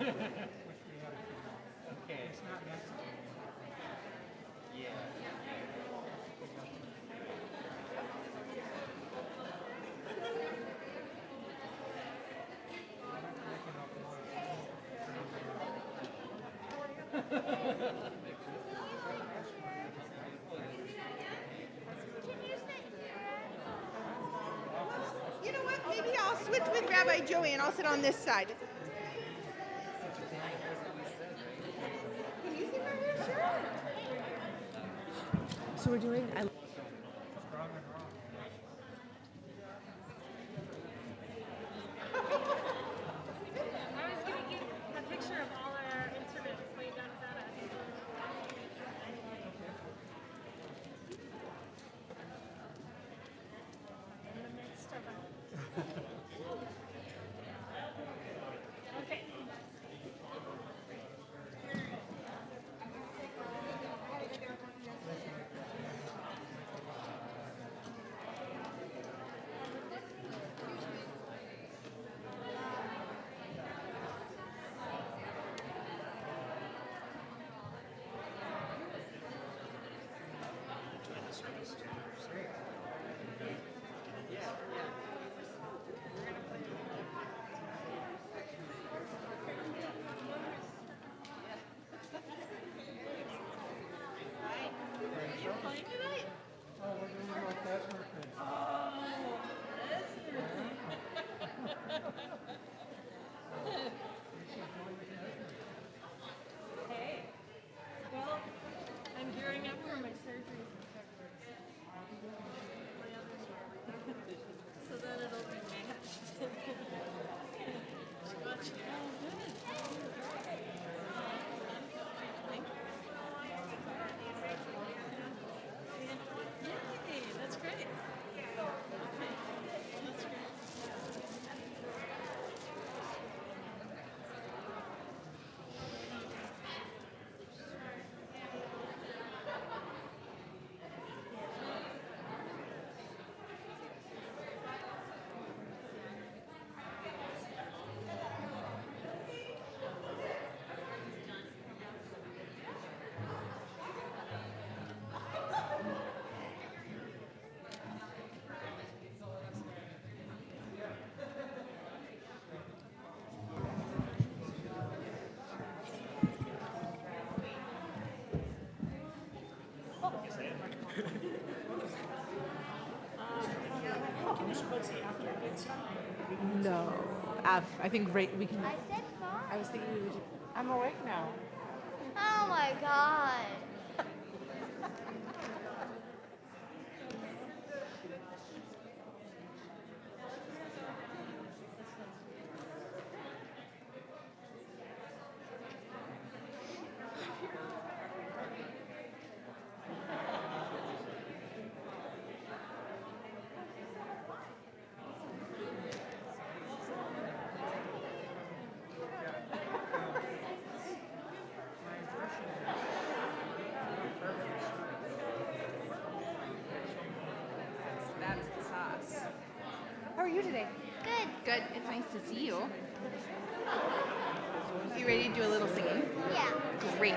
Okay. It's not necessary. Yeah. You know what? Maybe I'll switch with Rabbi Joey and I'll sit on this side. Can you see my hair? Sure. So we're doing. I was going to get a picture of all our instruments laid down at us. In the midst of it. Okay. Hey. Well, I'm gearing up for my surgery in February. My other surgery. So then it'll be matched. Shabbat Shalom. Yay, that's great. Okay. That's great. No. I think we can. I said fine. I was thinking we would. I'm awake now. Oh my god. That's the sauce. How are you today? Good. Good. It's nice to see you. You ready to do a little singing? Yeah. Great.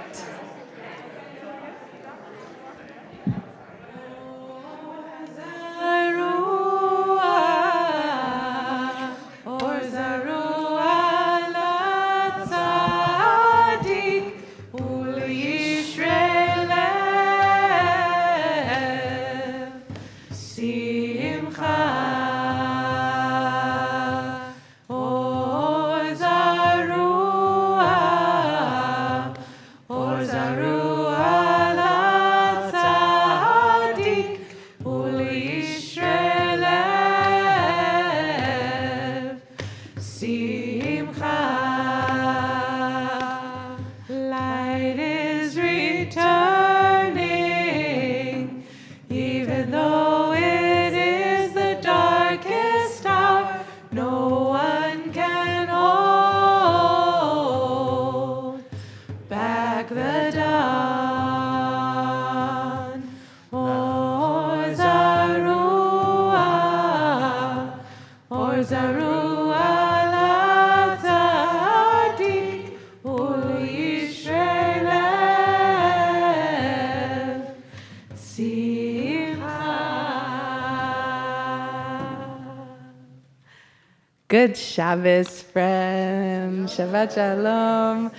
Light is returning, even though it is the darkest hour, no one can hold back the dawn. Or Zarua, la tzadik, Good Shabbos, friend. Shabbat Shalom.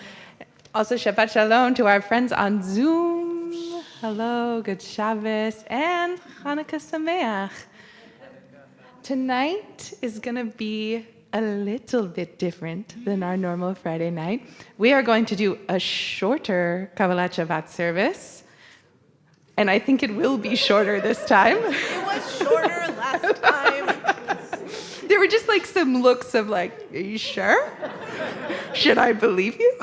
Also, Shabbat Shalom to our friends on Zoom. Hello, good Shabbos, and Hanukkah Sameach. Tonight is going to be a little bit different than our normal Friday night. We are going to do a shorter Kabbalat Shabbat service, and I think it will be shorter this time. It was shorter last time. There were just like some looks of like, are you sure? Should I believe you?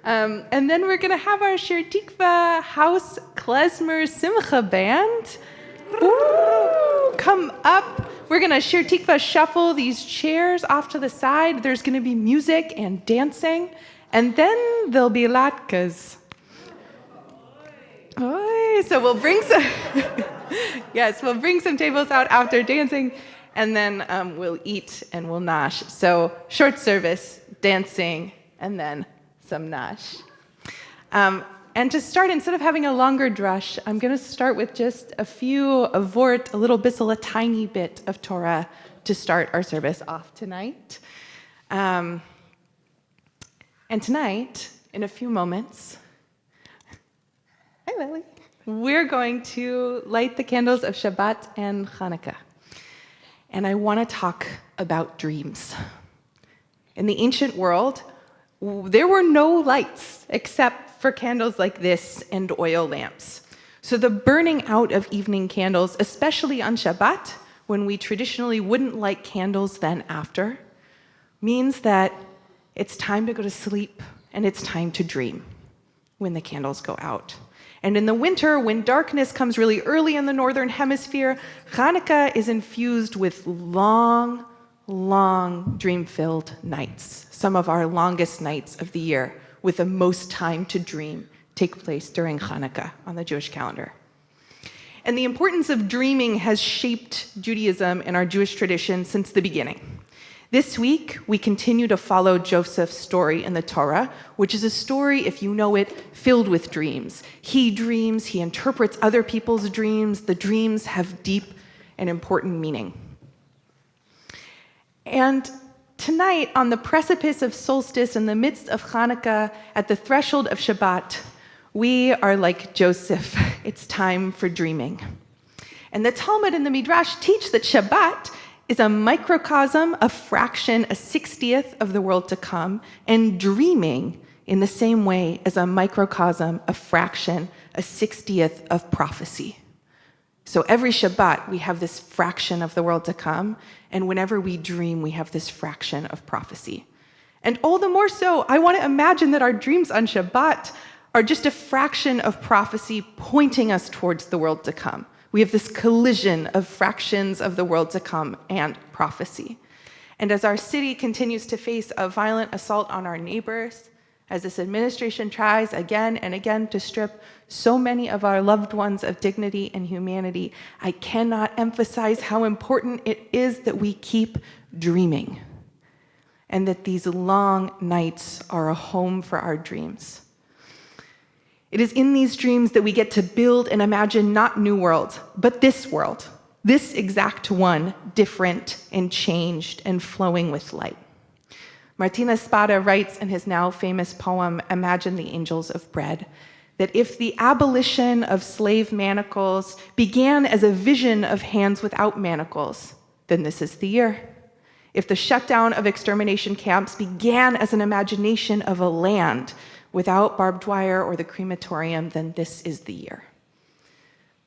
And then we're going to have our Shir Tikva House Klezmer Simcha Band. Ooh, come up. We're going to Shir Tikva shuffle these chairs off to the side. There's going to be music and dancing. And then there'll be latkes. Oy, so we'll bring some, we'll bring some tables out after dancing, and then we'll eat and we'll nash. So short service, dancing, and then some nash. And to start, instead of having a longer drush, I'm going to start with just a few avort, a little bissel, a tiny bit of Torah to start our service off tonight. And tonight, in a few moments, hi, Lily. We're going to light the candles of Shabbat and Hanukkah. And I want to talk about dreams. In the ancient world, there were no lights except for candles like this and oil lamps. So the burning out of evening candles, especially on Shabbat, when we traditionally wouldn't light candles then after, means that it's time to go to sleep and it's time to dream when the candles go out. And in the winter, when darkness comes really early in the northern hemisphere, Hanukkah is infused with long, long dream-filled nights. Some of our longest nights of the year, with the most time to dream, take place during Hanukkah on the Jewish calendar. And the importance of dreaming has shaped Judaism and our Jewish tradition since the beginning. This week, we continue to follow Joseph's story in the Torah, which is a story, if you know it, filled with dreams. He dreams, he interprets other people's dreams. The dreams have deep and important meaning. And tonight, on the precipice of solstice, in the midst of Hanukkah, at the threshold of Shabbat, we are like Joseph. It's time for dreaming. And the Talmud and the Midrash teach that Shabbat is a microcosm, a fraction, a 60th of the world to come, and dreaming in the same way as a microcosm, a fraction, a 60th of prophecy. So every Shabbat, we have this fraction of the world to come, and whenever we dream, we have this fraction of prophecy. And all the more so, I want to imagine that our dreams on Shabbat are just a fraction of prophecy pointing us towards the world to come. We have this collision of fractions of the world to come and prophecy. And as our city continues to face a violent assault on our neighbors, as this administration tries again and again to strip so many of our loved ones of dignity and humanity, I cannot emphasize how important it is that we keep dreaming, and that these long nights are a home for our dreams. It is in these dreams that we get to build and imagine not new worlds, but this world, this exact one, different and changed and flowing with light. Martina Spada writes in his now famous poem, Imagine the Angels of Bread, that if the abolition of slave manacles began as a vision of hands without manacles, then this is the year. If the shutdown of extermination camps began as an imagination of a land without barbed wire or the crematorium, then this is the year.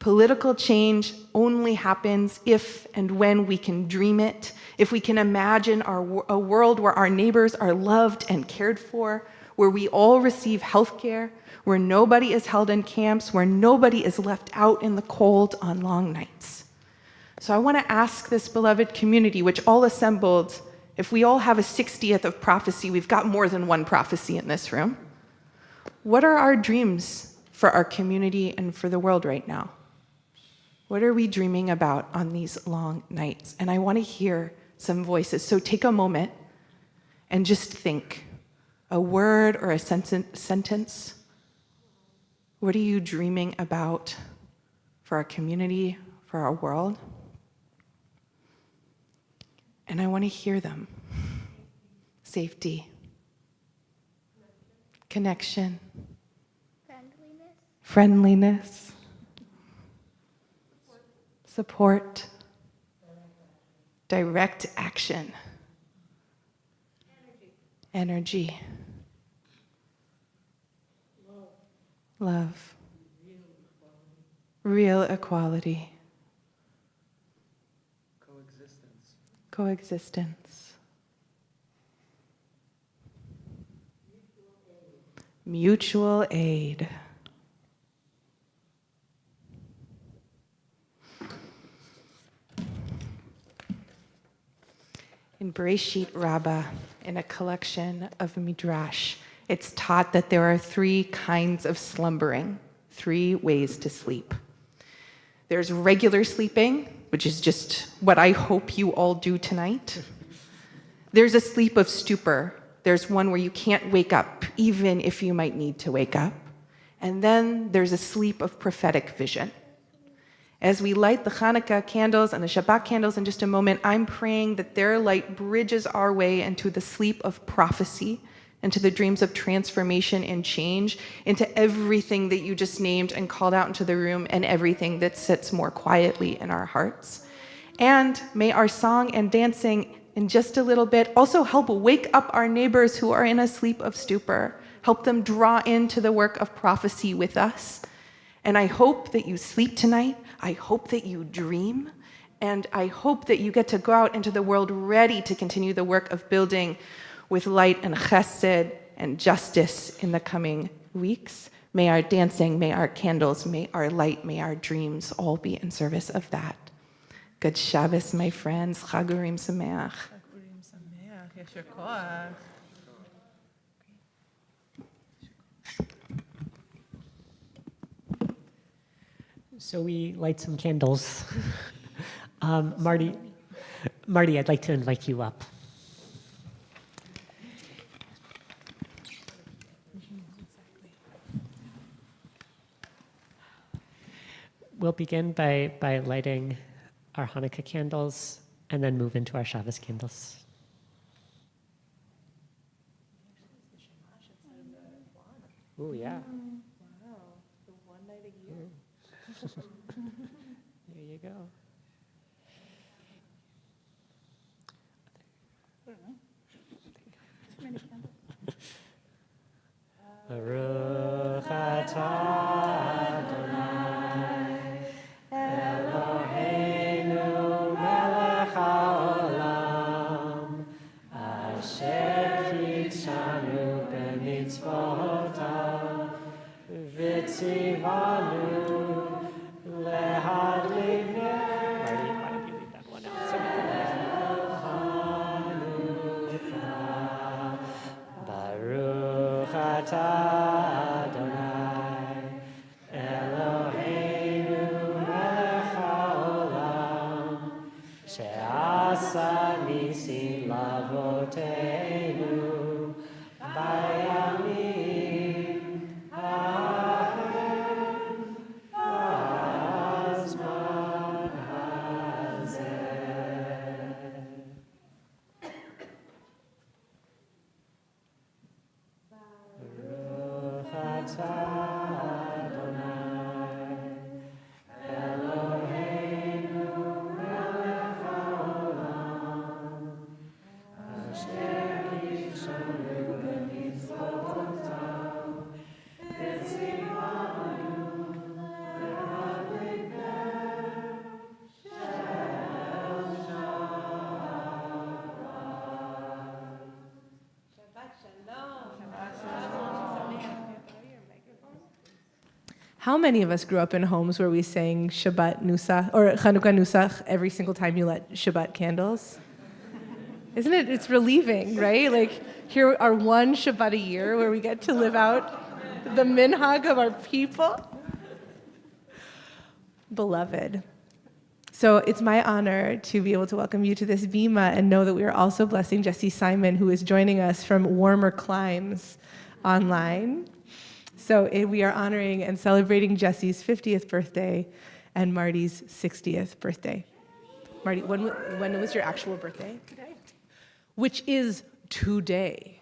Political change only happens if and when we can dream it, if we can imagine a world where our neighbors are loved and cared for, where we all receive health care, where nobody is held in camps, where nobody is left out in the cold on long nights. So I want to ask this beloved community, which all assembled, if we all have a 60th of prophecy, we've got more than one prophecy in this room. What are our dreams for our community and for the world right now? What are we dreaming about on these long nights? And I want to hear some voices. So take a moment and just think a word or a sentence. What are you dreaming about for our community, for our world? And I want to hear them. Safety, connection, friendliness, support, direct action, energy, love, real equality, coexistence, mutual aid. In Bereshit Rabbah, in a collection of Midrash, it's taught that there are 3 kinds of slumbering, 3 ways to sleep. There's regular sleeping, which is just what I hope you all do tonight. There's a sleep of stupor. There's one where you can't wake up, even if you might need to wake up. And then there's a sleep of prophetic vision. As we light the Hanukkah candles and the Shabbat candles in just a moment, I'm praying that their light bridges our way into the sleep of prophecy, into the dreams of transformation and change, into everything that you just named and called out into the room, and everything that sits more quietly in our hearts. And may our song and dancing in just a little bit also help wake up our neighbors who are in a sleep of stupor, help them draw into the work of prophecy with us. And I hope that you sleep tonight. I hope that you dream. And I hope that you get to go out into the world ready to continue the work of building with light and chesed and justice in the coming weeks. May our dancing, may our candles, may our light, may our dreams all be in service of that. Good Shabbos, my friends. Chag Urim Sameach. Yasher koach. So we light some candles. Marty, I'd like to invite you up. We'll begin by lighting our Hanukkah candles and then move into our Shabbos candles. Oh, yeah. Wow, the one night a year. There you go. Baruch atah Adonai Eloheinu melech haolam asher kitshanu b'mitzvotav v'tzivanu lehadlik ner. Marty, why don't you leave that one out so we can Baruch atah Adonai Eloheinu melech haolam she'asa nisim lavoteinu bayamim hahem hazman hazeh. Baruch atah Adonai Eloheinu melech haolam asher kitshanu b'mitzvotav v'tzivanu lehadlik ner shel Shabbat. How many of us grew up in homes where we sang Shabbat Nusach or Chanukah Nusach every single time you lit Shabbat candles? Isn't it? It's relieving, right? Like here are one Shabbat a year where we get to live out the minhag of our people. Beloved. So it's my honor to be able to welcome you to this bima and know that we are also blessing Jesse Simon, who is joining us from warmer climes online. So we are honoring and celebrating Jesse's 50th birthday and Marty's 60th birthday. Marty, when was your actual birthday? Today. Which is today.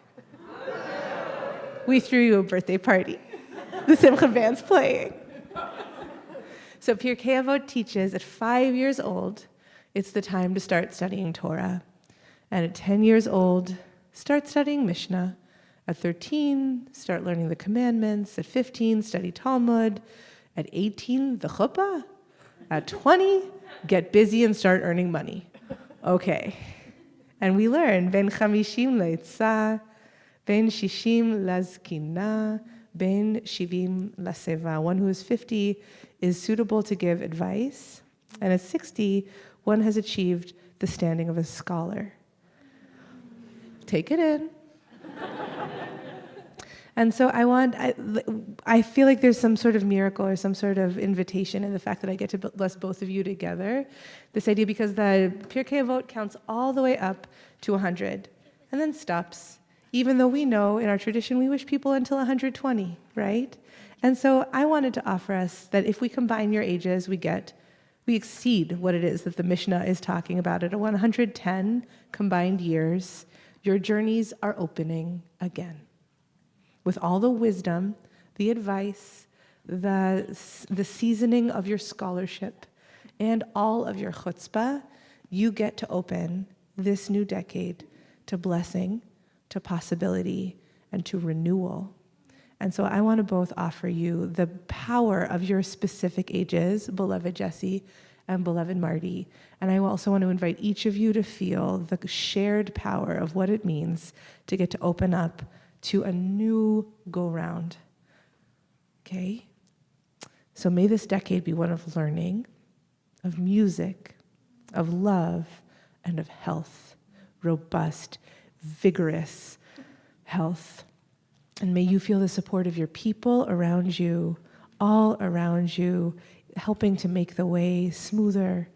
We threw you a birthday party. The Simcha band's playing. So Pirkei Avot teaches at 5 years old, it's the time to start studying Torah. And at 10 years old, start studying Mishnah. At 13, start learning the commandments. At 15, study Talmud. At 18, the chuppah. At 20, get busy and start earning money. Okay. And we learn, ben chamishim leitzah, ben shishim lazkina, ben shivim laseva. One who is 50 is suitable to give advice. And at 60, one has achieved the standing of a scholar. Take it in. And so I feel like there's some sort of miracle or some sort of invitation in the fact that I get to bless both of you together. This idea, because the Pirkei Avot counts all the way up to 100 and then stops, even though we know in our tradition we wish people until 120, right? And so I wanted to offer us that if we combine your ages, we exceed what it is that the Mishnah is talking about. At 110 combined years, your journeys are opening again. With all the wisdom, the advice, the seasoning of your scholarship, and all of your chutzpah, you get to open this new decade to blessing, to possibility, and to renewal. And so I want to both offer you the power of your specific ages, beloved Jesse and beloved Marty. And I also want to invite each of you to feel the shared power of what it means to get to open up to a new go-round. Okay? So may this decade be one of learning, of music, of love, and of health. Robust, vigorous health. And may you feel the support of your people around you, all around you, helping to make the way smoother,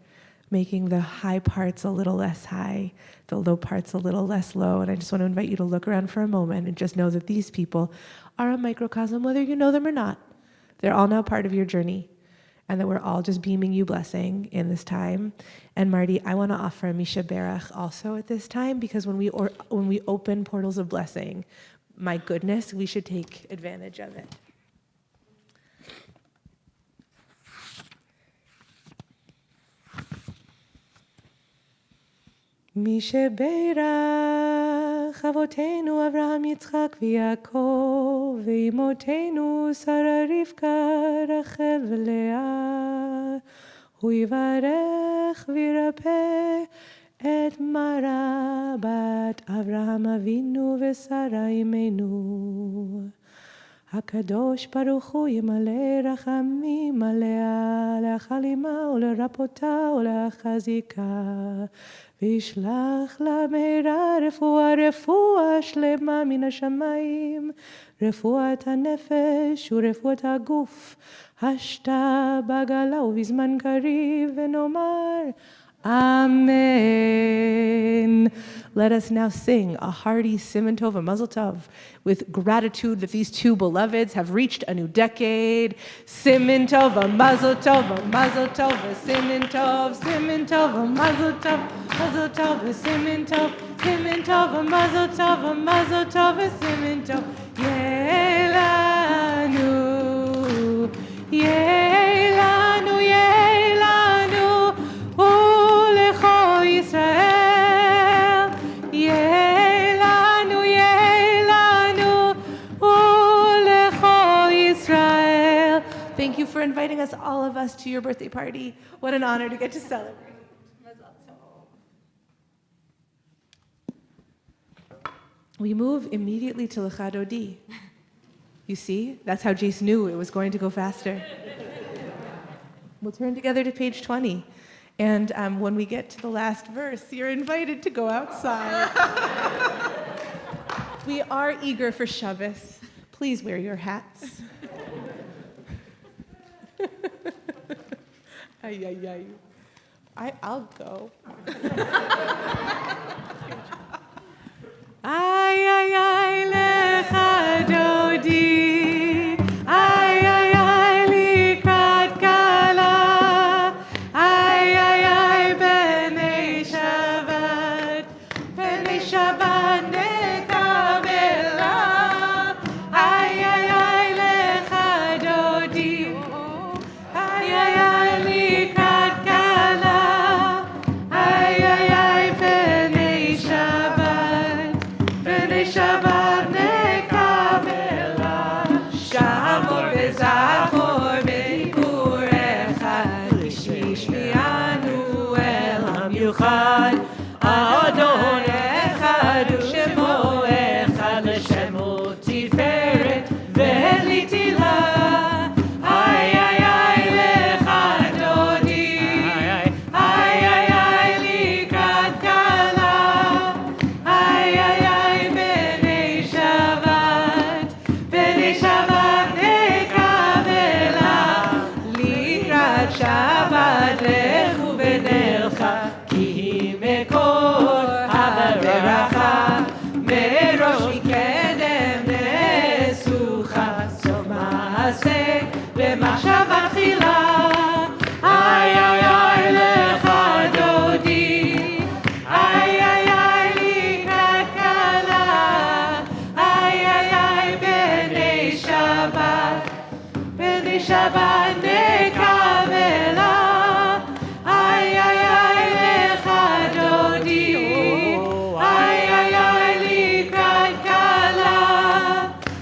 making the high parts a little less high, the low parts a little less low. And I just want to invite you to look around for a moment and just know that these people are a microcosm, whether you know them or not. They're all now part of your journey, and that we're all just beaming you blessing in this time. And Marty, I want to offer a Misha Berach also at this time, because when we open portals of blessing, my goodness, we should take advantage of it. מי שברך אבותינו אברהם יצחק ויעקב ואמותינו שרה רבקה רחל ולאה הוא יברך וירפא את מרה בת אברהם אבינו ושרה אמנו הקדוש ברוך הוא ימלא רחמים עליה להחלימה ולרפאותה ולהחזיקה וישלח לה מהרה רפואה שלמה מן השמיים, רפואת הנפש ורפואת הגוף, השתה בגלה ובזמן קריב ונאמר Amen. Let us now sing a hearty Siman Tov, a Mazel Tov, with gratitude that these two beloveds have reached a new decade. Siman Tov, a Mazel Tov, a Mazel Tov, a Siman Tov, Siman Tov, a Mazel Tov, Mazel Tov, a Siman Tov, Siman Tov, a Mazel Tov, a Mazel Tov, a Siman Tov. Yelanu, Yelanu, Yelanu, Ulecho Yisrael, Yelanu, Yelanu, Ulecho Yisrael. Thank you for inviting us, all of us, to your birthday party. What an honor to get to celebrate. We move immediately to Lecha Dodi. You see, that's how Jace knew it was going to go faster. We'll turn together to page 20. And when we get to the last verse, you're invited to go outside. We are eager for Shabbos. Please wear your hats. Ay, ay, ay. I'll go. Ay, ay, ay, Lecha Dodi. Ay, ay, ay, likrat kala. Ay, ay, ay, bene תעשה במחשבה תחילה. איי איי איי לך דודי, איי איי איי לי כלכלה, איי איי איי בני שבת, בני שבת נקבלה. איי איי איי לך דודי, איי איי איי לי כלכלה,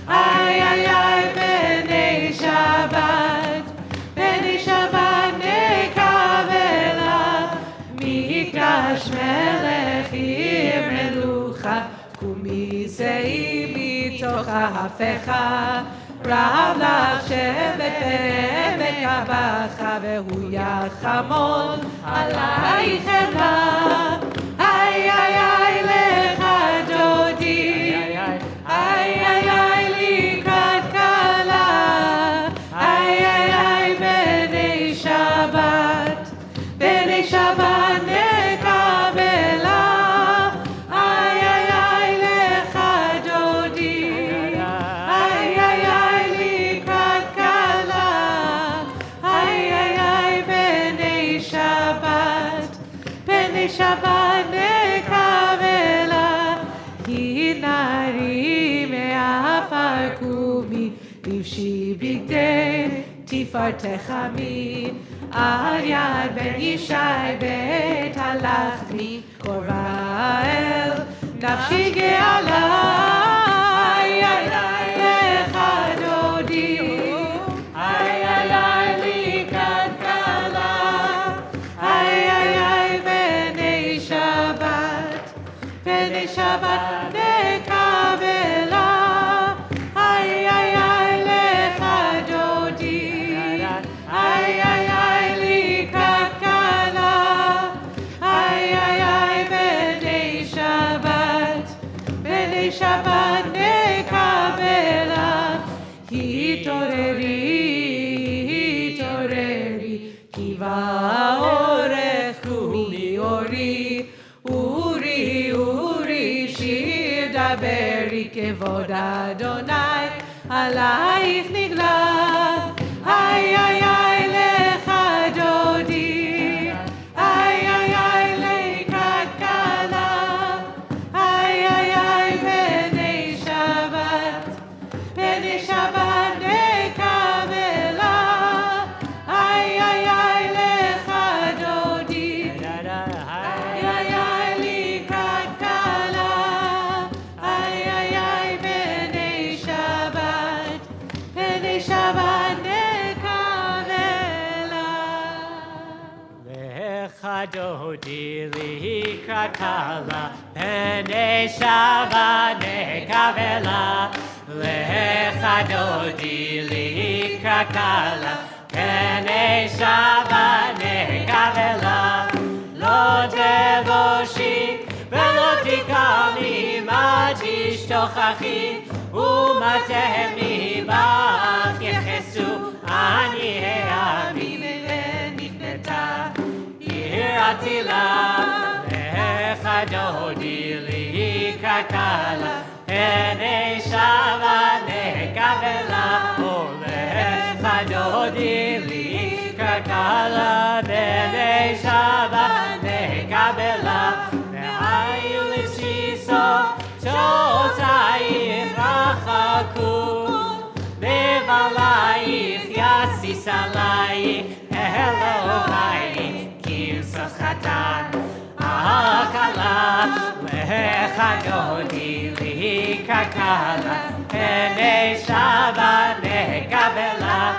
איי איי איי בני שבת, בני שבת נקבלה. מקדש מלך עיר מלוכה, קומי שאי מתוך ההפכה. רב לך שבט בעמק הבכה, והוא יחמול עלייך חמלה. איי איי איי לך דודי, איי איי איי לי כלכלה, איי איי איי בני שבת, בני שבת נקבלה. איי איי איי לך דודי, איי איי איי לי כלכלה, איי איי איי בני שבת, בני שבת נקבלה. הנערי מעפר קומי, לבשי בגדי תפארתך עמי. על יד בן ישי בית הלכתי, קורא אל נפשי גאלה. איי איי איי לך דודי, איי איי איי לי כלכלה, איי איי איי בני שבת, בני שבת נקבלה. איי איי איי לך דודי, איי איי איי לי כלכלה, איי איי איי בני שבת, בני שבת נקבלה. התעוררי, התעוררי, כי באורך קומי אורי, אורי, אורי, שיר דברי, כבוד אדוני עלייך נגלה. איי איי איי לך דודי, איי איי איי לי כלכלה, איי איי איי בני שבת, בני שבת נקבלה. איי איי איי לך דודי, איי איי איי לי כלכלה, איי איי איי בני שבת, בני שבת נקבלה. לך דודי לי כלכלה, בני שבת נקבלה. לך דודי לי כלכלה, בני שבת נקבלה. לא תבושי ולא תקמי, מה תשתוכחי ומה תהמי בך יחסו. אני העמי ונבנתה עיר עתילה. לך דודי לי כלכלה, בני שבת נקבלה. לך דודי לי כלכלה, בני שבת נקבלה. והיו לשיסו שועותייך רחקו, בבלייך יסיס עלייך אלוהי, כרסוס חתן הכלה. לך דודי לי כלכלה, בני שבת נקבלה.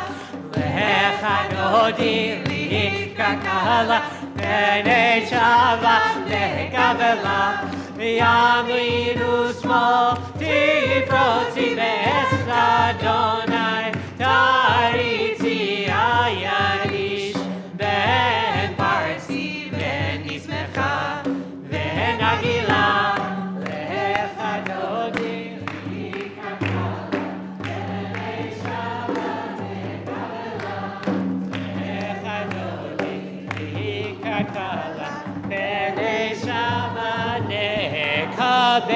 לך דודי לי כלכלה, בני שבת נקבלה. ימינו שמאל תפרוצי בעץ אדוני, תריצי היריש בן פרצי ונשמחה ונגילה. לך דודי לי כלכלה, בני שבת נקבלה. לך דודי לי כלכלה, בני שבת נקבלה.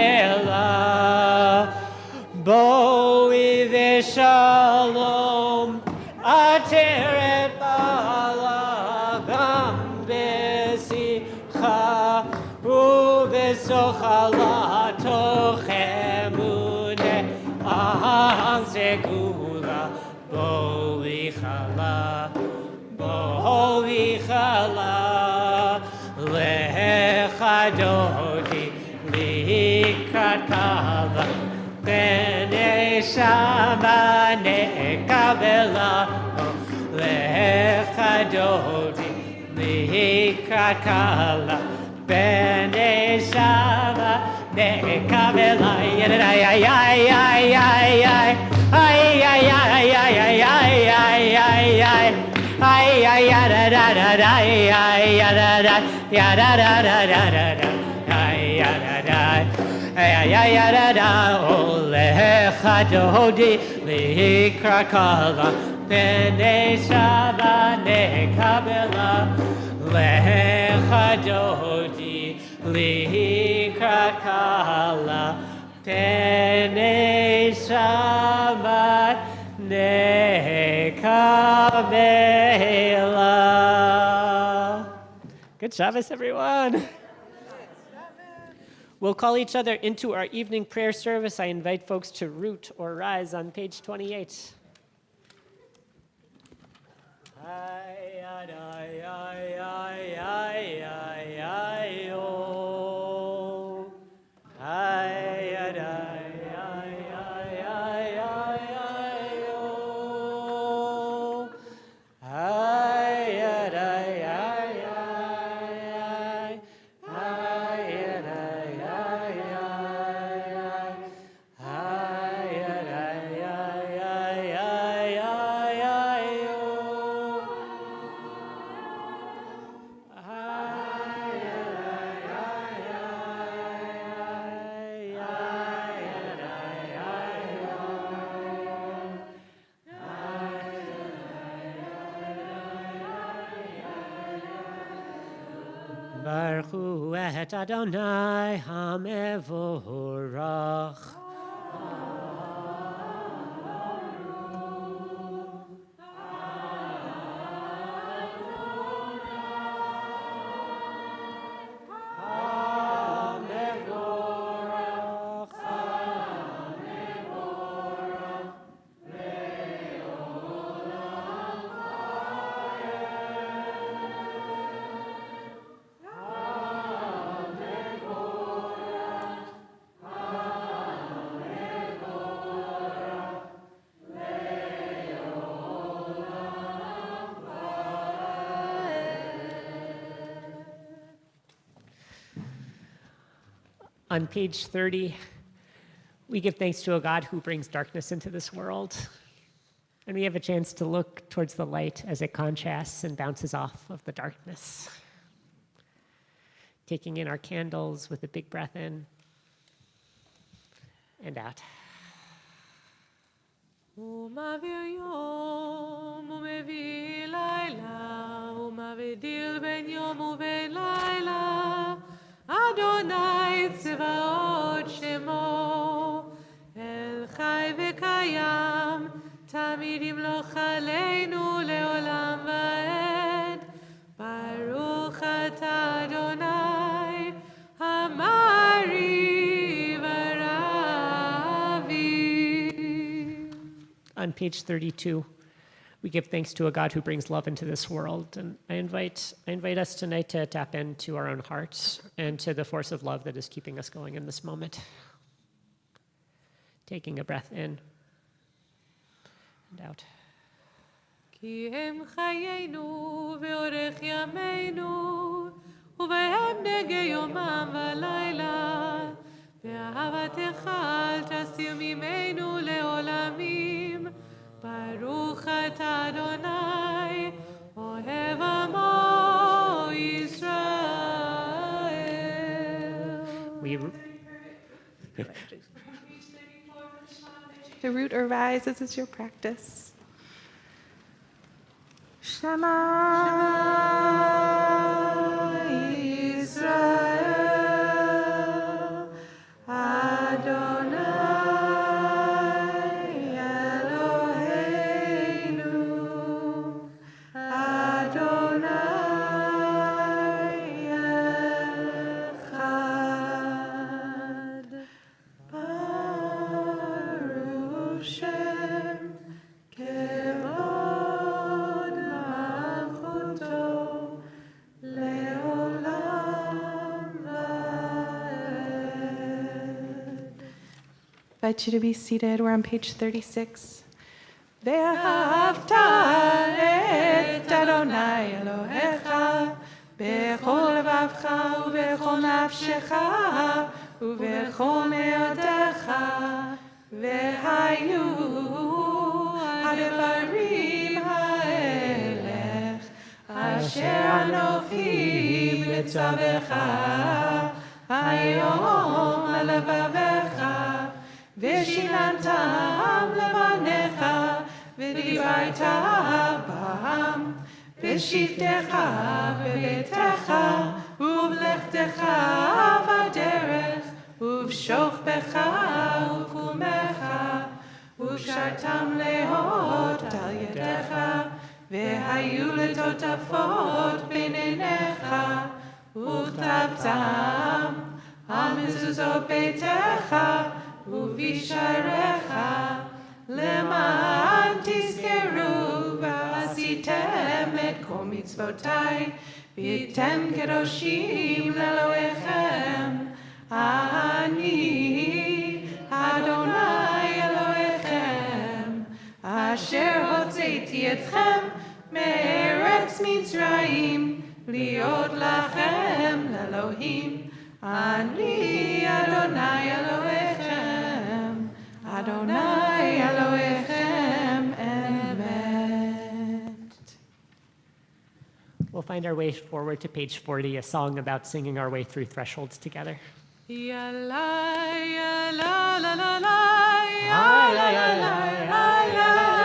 בואי ושלום chalato chemune ang segula boli chala lechadoti likatala bene shamane kabela lechadoti likatala bene shamane kabela ay ay ay ay ay ay ay ay ay ay ay ay ay ay ay ya da da da da ay ya da da ya da da da da da ay ya da da ay ya ya da da ole khadodi li krakala bene shabane kabela le khadodi li krakala bene shabane kabela. Good Shabbos, everyone. We'll call each other into our evening prayer service. I invite folks to root or rise on page 28. Baruch hu et Adonai hamevorach. On page 30, we give thanks to a God who brings darkness into this world. And we have a chance to look towards the light as it contrasts and bounces off of the darkness. Taking in our candles with a big breath in and out. ומעביר יום ומביא לילה ומבדיל בין יום ובין לילה אדוני צבאות שמו אל חי וקיים תמיד ימלוך עלינו לעולם ועד ברוך אתה אדוני המעריב הרבים. On page 32, we give thanks to a God who brings love into this world. And I invite us tonight to tap into our own hearts and to the force of love that is keeping us going in this moment. Taking a breath in and out. כי הם חיינו ואורך ימינו ובהם נגע יומם ולילה ואהבתך אל תסיר ממנו לעולמים ברוך אתה אדוני אוהב עמו ישראל. To root or rise, this is your practice. Shema Yisrael Adonai Eloheinu Adonai Echad invite you to be seated. We're on page 36. ואהבת את אדוני אלוהיך בכל לבבך ובכל נפשך ובכל מאודך, והיו הדברים האלה אשר אנוכי מצווך היום ללבביך, ושיננתם לבניך ודיברת בם בשבתך בביתך ובלכתך בדרך ובשוכבך ובקומך, וקשרתם להוד על ידיך, והיו לטוטפות בין עיניך, וכתבתם על מזוזות ביתך ובשעריך, למען תזכרו ועשיתם את כל מצוותיי, והייתם קדושים לאלוהיכם. אני אדוני אלוהיכם, אשר הוצאתי אתכם מארץ מצרים, להיות לכם לאלוהים. אני אדוני אלוהיכם, אדוני אלוהיכם אמת. We'll find our way forward to page 40, a song about singing our way through thresholds together. Ya la ya la la la la ya la la la la la la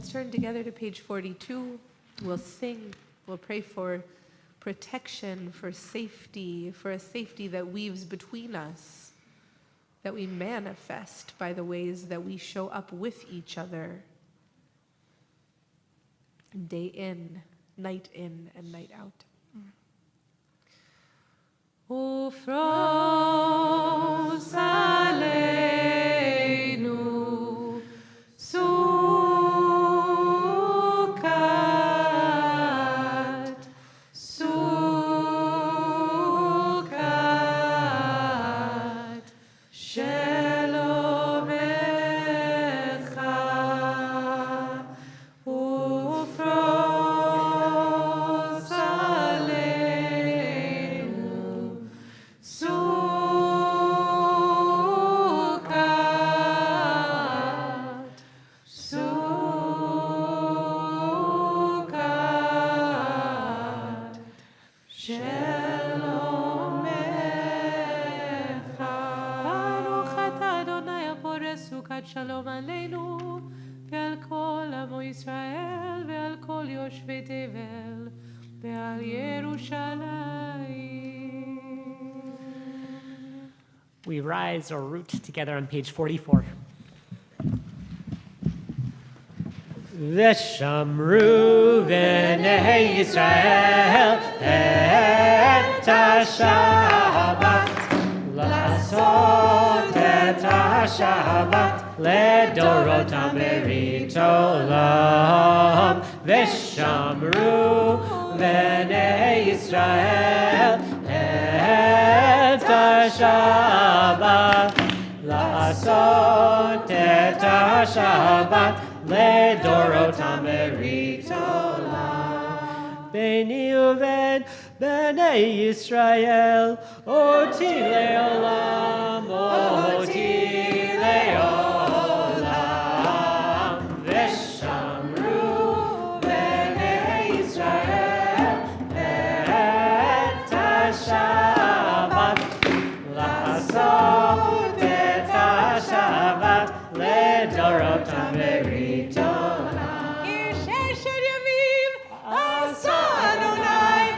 Let's turn together to page 42. We'll sing, we'll pray for protection, for a safety that weaves between us, that we manifest by the ways that we show up with each other, day in, and night out. Ufros aleinu שלום עלינו ועל כל עמו ישראל ועל כל יושבי תבל ועל ירושלים. We rise or root together on page 44. ושמרו בני ישראל את השבת, לעשות את השבת לדורותם ברית עולם. ושמרו בני ישראל את השבת, לעשות את השבת לדורותם ברית עולם. ביני ובין בני ישראל אותי לעולם, אותי לעולם. ושמרו בני ישראל את השבת, לעשות את השבת לדורותם ברית עולם. כי ששת ימים עשה אדוני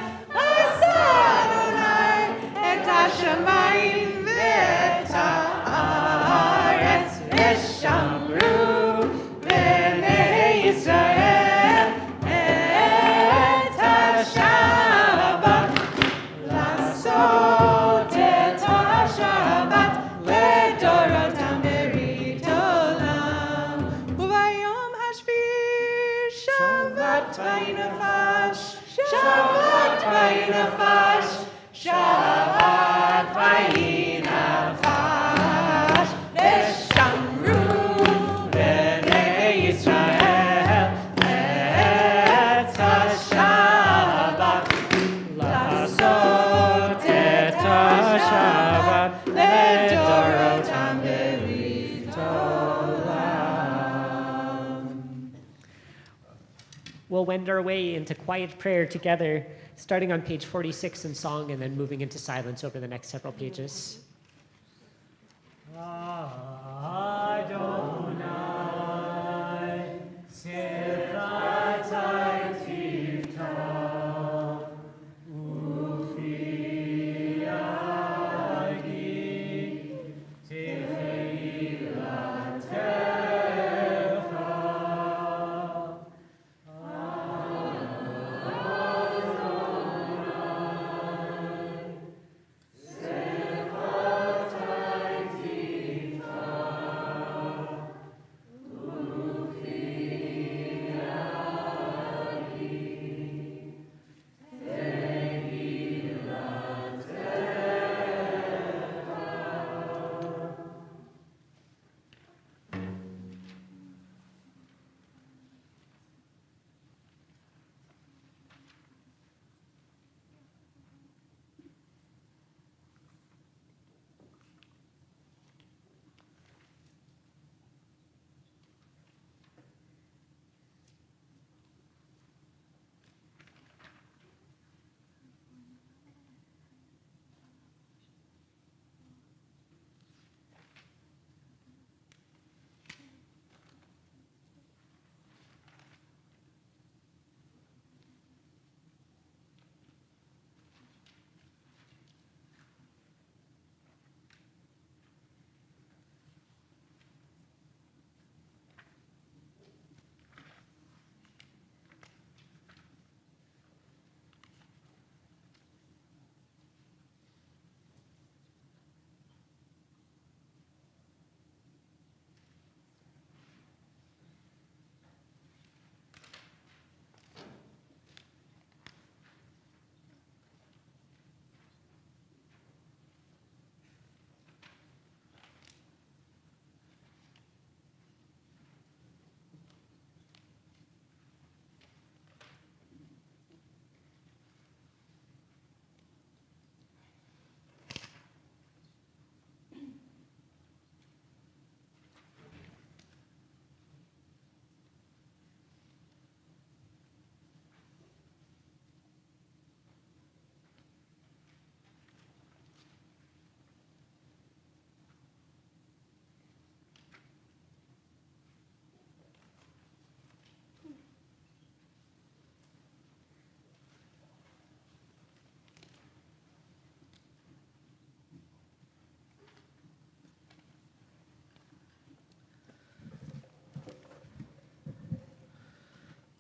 את השמיים ואת הארץ. ושמרו בני ישראל את השבת, לעשות את השבת לדורותם ברית עולם. וביום השביעי שבת וינפש, שבת וינפש, שבת וינפש. ושמרו בני ישראל את השבת, לעשות את השבת לדורותם ברית עולם. We'll wend our way into quiet prayer together, starting on page 46 in song and then moving into silence over the next several pages.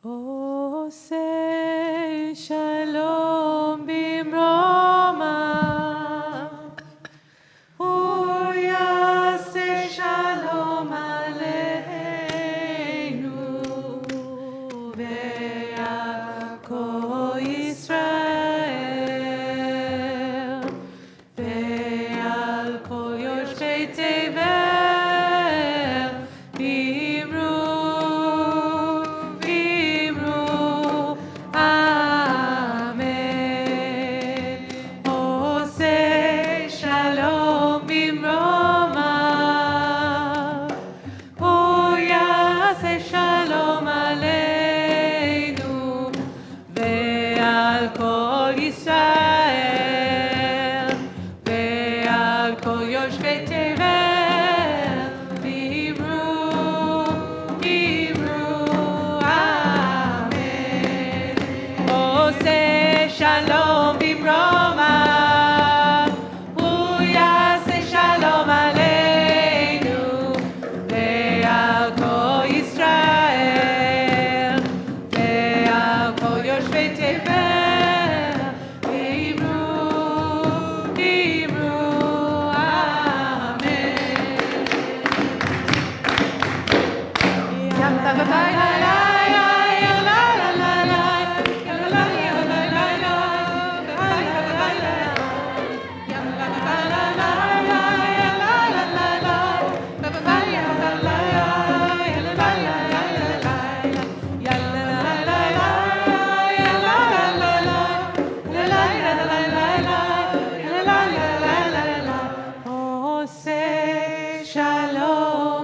עושה שלום במרומיו, הוא יעשה שלום עלינו ועל כל ישראל ועל כל יושבי תבל. Shalom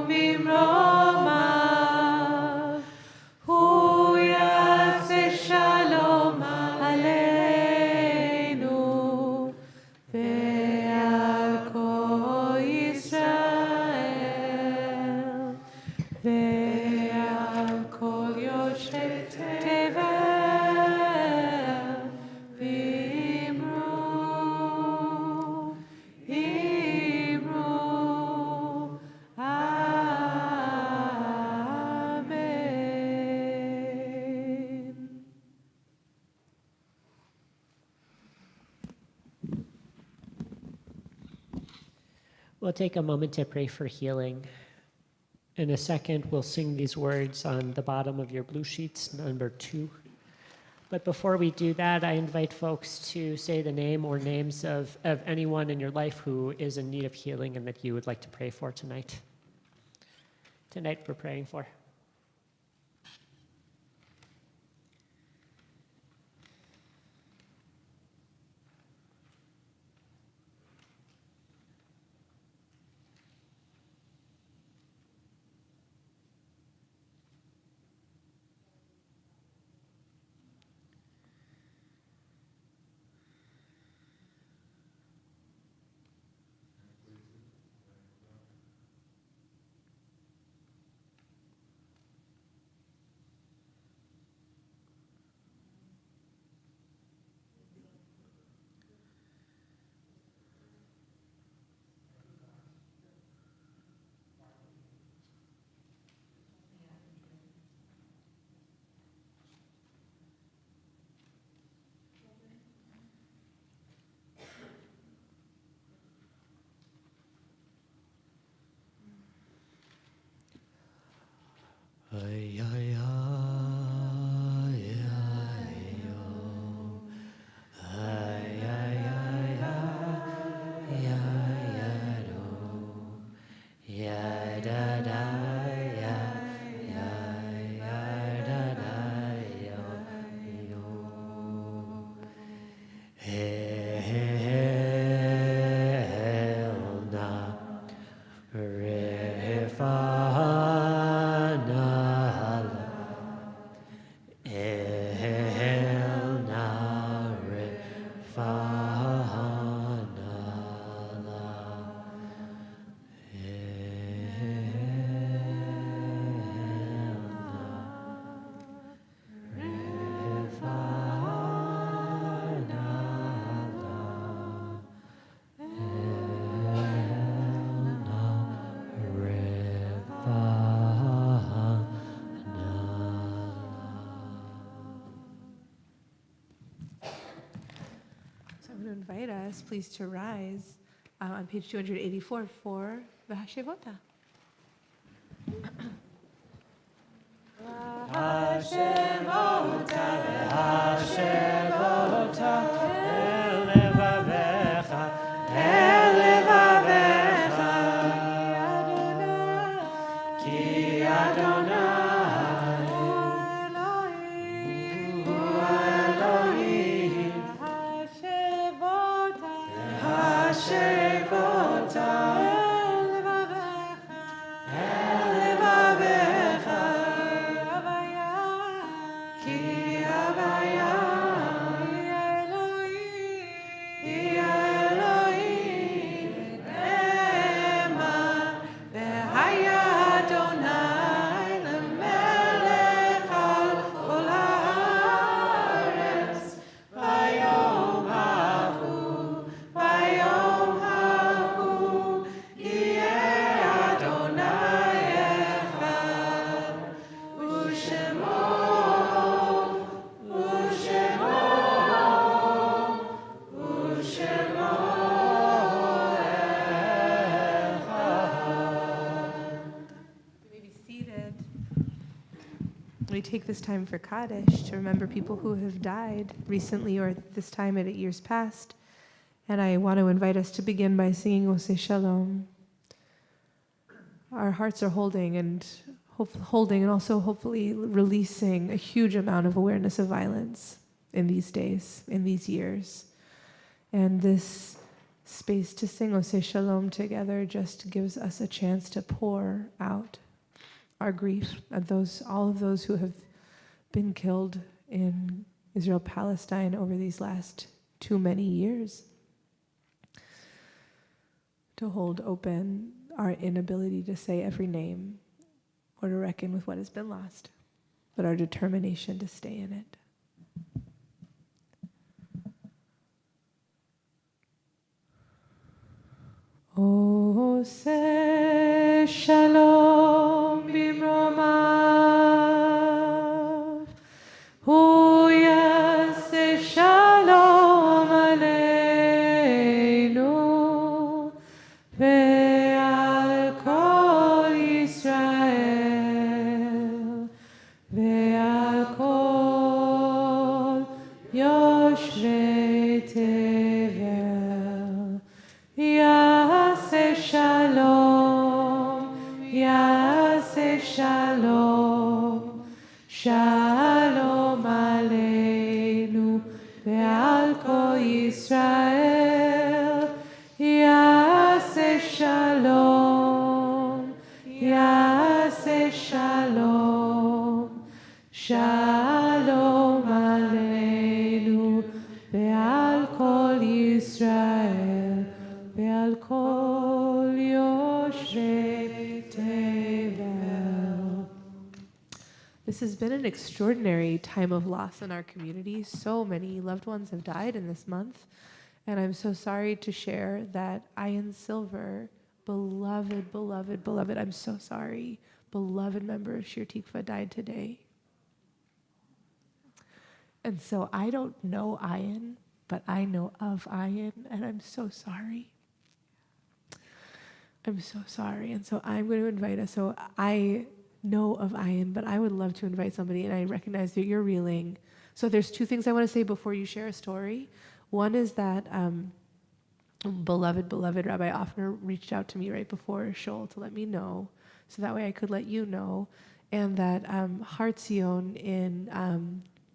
bimromav, hu yaseh shalom aleinu ve'al kol Yisrael ve'al kol yoshvei tevel v'imru amen. We'll take a moment to pray for healing. In a second, we'll sing these words on the bottom of your blue sheets, number 2. But before we do that, I invite folks to say the name or names of anyone in your life who is in need of healing and that you would like to pray for tonight. Tonight, we're praying for. Ay, ay, ay, ay, oh. Ay, ay, ay, ay, ay, ay, oh. Ya, da, da, ya, ya, ya, da, da, yo, yo. Hel, na, refana, I'm going to invite us, please, to rise on page 284 for V'hashevota. Hashevota, Hashevota, elevavecha, elevavecha, ki Adonai, hu Elohim, Hashevota, Hashevota, we take this time for Kaddish to remember people who have died recently or this time at years past. And I want to invite us to begin by singing Oseh Shalom. Our hearts are holding and also hopefully releasing a huge amount of awareness of violence in these days, in these years. And this space to sing Oseh Shalom together just gives us a chance to pour out our grief at all of those who have been killed in Israel-Palestine over these last too many years. To hold open our inability to say every name or to reckon with what has been lost, but our determination to stay in it. Oseh Shalom bimromav, hu yaseh shalom aleinu, ve'al kol Yisrael, ve'al kol yoshrei tevel. Yaseh shalom, yaseh shalom, shalom aleinu ve'al kol Yisrael. Yaseh shalom, yaseh shalom, shalom aleinu ve'al kol Yisrael. Ve'al kol yoshrei tevel. This has been an extraordinary time of loss in our community. So many loved ones have died in this month. And I'm so sorry to share that Ayan Silver, beloved, beloved, beloved, I'm so sorry, beloved member of Shir Tikva died today. And so I don't know Ayan, but I know of Ayan, and I'm so sorry. I'm so sorry. And so I'm going to invite us. So I know of Ayan, but I would love to invite somebody, and I recognize that you're reeling. So there's two things I want to say before you share a story. One is that beloved Rabbi Offner reached out to me right before Shul to let me know, so that way I could let you know, and that Heart Zion in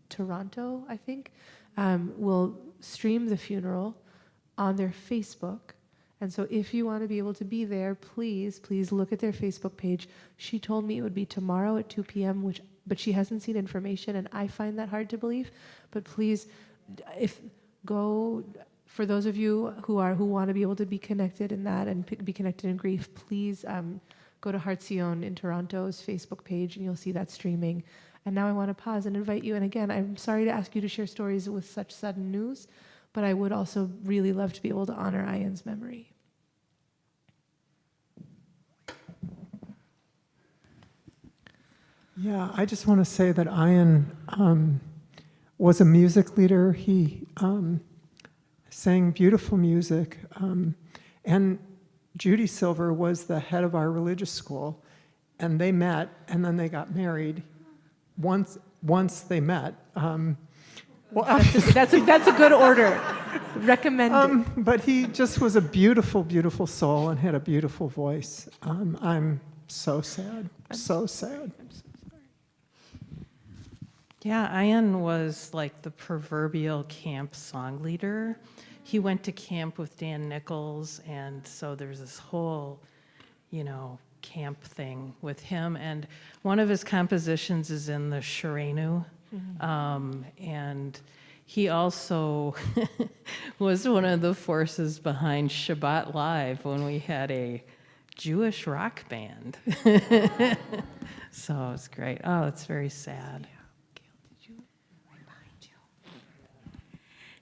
Toronto, I think, will stream the funeral on their Facebook. And so if you want to be able to be there, please look at their Facebook page. She told me it would be tomorrow at 2 p.m., but she hasn't seen information, and I find that hard to believe. But please, for those of you who want to be able to be connected in that and be connected in grief, please go to Heart Zion in Toronto's Facebook page, and you'll see that streaming. And now I want to pause and invite you. And again, I'm sorry to ask you to share stories with such sudden news, but I would also really love to be able to honor Ayan's memory. Yeah, I just want to say that Ayan was a music leader. He sang beautiful music. And Judy Silver was the head of our religious school, and they met, and then they got married once they met. That's a good order. Recommended. But he just was a beautiful, beautiful soul and had a beautiful voice. I'm so sad, so sad. Yeah, Ian was like the proverbial camp song leader. He went to camp with Dan Nichols, and so there's this whole, camp thing with him. And one of his compositions is in the Shirenu. And he also was one of the forces behind Shabbat Live when we had a Jewish rock band. So it's great. Oh, it's very sad.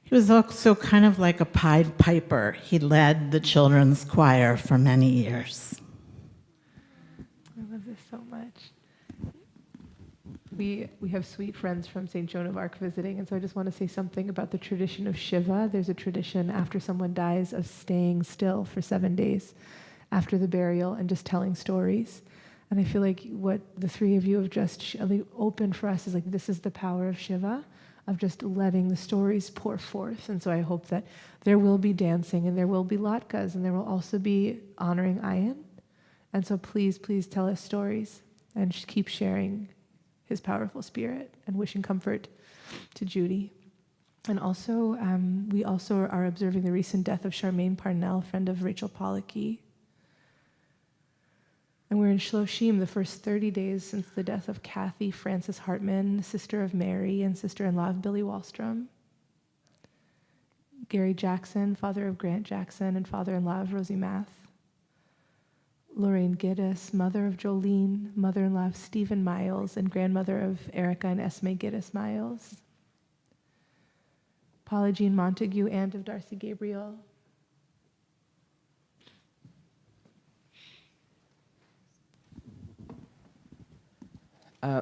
He was also kind of like a Pied Piper. He led the children's choir for many years. I love this so much. We have sweet friends from St. Joan of Arc visiting, and so I just want to say something about the tradition of Shiva. There's a tradition after someone dies of staying still for 7 days after the burial and just telling stories. And I feel like what the three of you have just opened for us is like, this is the power of Shiva, of just letting the stories pour forth. And so I hope that there will be dancing, and there will be latkes, and there will also be honoring Ayin. And so please, please tell us stories and keep sharing his powerful spirit, and wishing comfort to Judy. And also, we also are observing the recent death of Charmaine Parnell, friend of Rachel Pollacky. And we're in Shloshim, the first 30 days since the death of Kathy Frances Hartman, sister of Mary and sister-in-law of Billy Wallstrom. Gary Jackson, father of Grant Jackson and father-in-law of Rosie Math. Lorraine Giddis, mother of Jolene, mother-in-law of Stephen Miles, and grandmother of Erica and Esme Giddis Miles. Paula Jean Montague, aunt of Darcy Gabriel.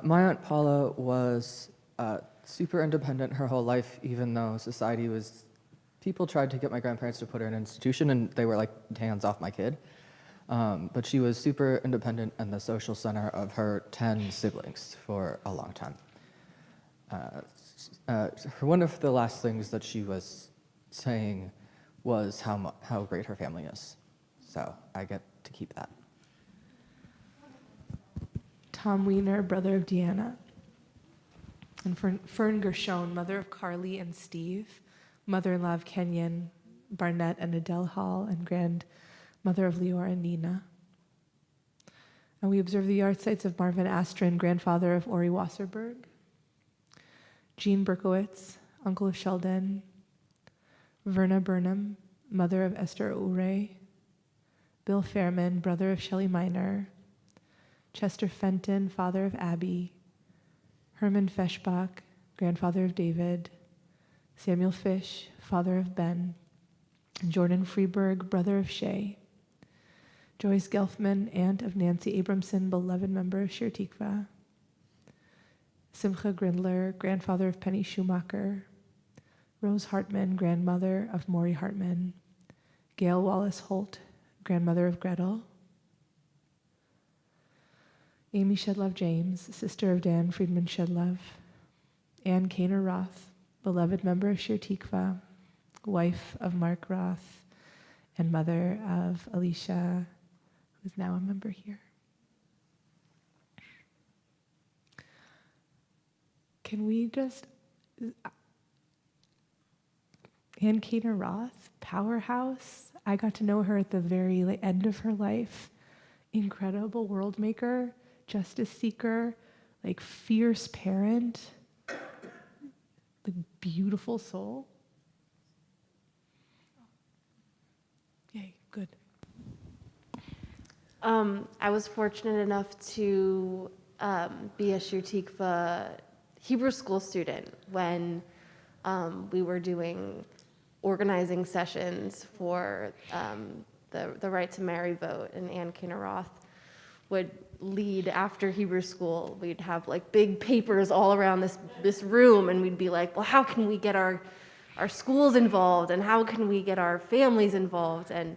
My Aunt Paula was super independent her whole life, even though people tried to get my grandparents to put her in an institution, and they were like, hands off my kid. But she was super independent and the social center of her 10 siblings for a long time. One of the last things that she was saying was how great her family is. So I get to keep that. Tom Wiener, brother of Deanna. And Fern Gershon, mother of Carly and Steve, mother-in-law of Kenyon, Barnett and Adele Hall, and grandmother of Leora and Nina. And we observe the yard sites of Marvin Astrin, grandfather of Ori Wasserberg, Jean Berkowitz, uncle of Sheldon, Verna Burnham, mother of Esther Ure, Bill Fairman, brother of Shelley Miner, Chester Fenton, father of Abby, Herman Feschbach, grandfather of David, Samuel Fish, father of Ben, Jordan Freeberg, brother of Shay, Joyce Gelfman, aunt of Nancy Abramson, beloved member of Shir Tikva, Simcha Grindler, grandfather of Penny Schumacher, Rose Hartman, grandmother of Maury Hartman, Gail Wallace Holt, grandmother of Gretel, Amy Shedlove James, sister of Dan Friedman Shedlove, Ann Kaner Roth, beloved member of Shir Tikva, wife of Mark Roth, and mother of Alicia, who's now a member here. Can we just... Ann Kaner Roth, powerhouse. I got to know her at the very end of her life. Incredible world maker, justice seeker, fierce parent, beautiful soul. Yay, good. I was fortunate enough to be a Shir Tikva Hebrew school student when we were doing organizing sessions for the Right to Marry vote, and Ann Kaner Roth would lead after Hebrew school. We'd have big papers all around this room, and we'd be like, well, how can we get our our schools involved, and how can we get our families involved? And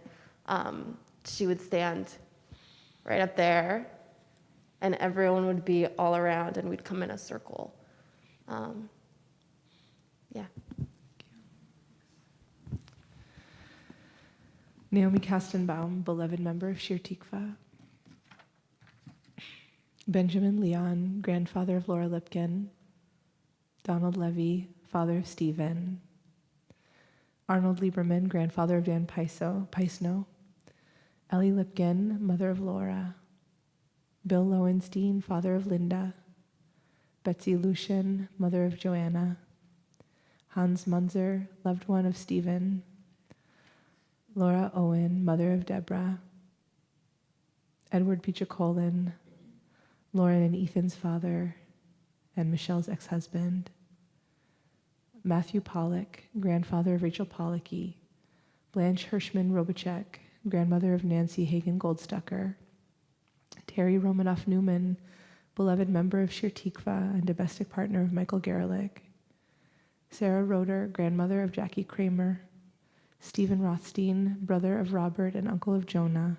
she would stand right up there, and everyone would be all around, and we'd come in a circle. Yeah. Naomi Kastenbaum, beloved member of Shir Tikva. Benjamin Leon, grandfather of Laura Lipkin. Donald Levy, father of Stephen. Arnold Lieberman, grandfather of Dan Peisno. Ellie Lipkin, mother of Laura. Bill Lowenstein, father of Linda. Betsy Lucian, mother of Joanna. Hans Munzer, loved one of Stephen. Laura Owen, mother of Deborah. Edward Pichakolin, Lauren and Ethan's father, and Michelle's ex-husband. Matthew Pollock, grandfather of Rachel Pollocky. Blanche Hirschman Robachek, grandmother of Nancy Hagen Goldstucker. Terry Romanoff Newman, beloved member of Shir Tikva and domestic partner of Michael Gerlich. Sarah Roeder, grandmother of Jackie Kramer. Stephen Rothstein, brother of Robert and uncle of Jonah.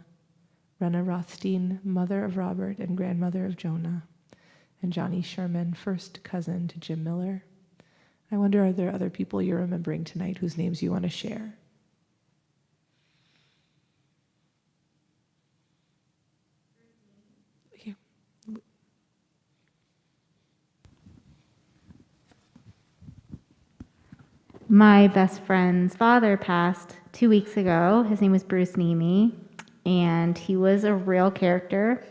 Rena Rothstein, mother of Robert and grandmother of Jonah. And Johnny Sherman, first cousin to Jim Miller. I wonder, are there other people you're remembering tonight whose names you want to share? Here. My best friend's father passed 2 weeks ago. His name was Bruce Nemi, and he was a real character.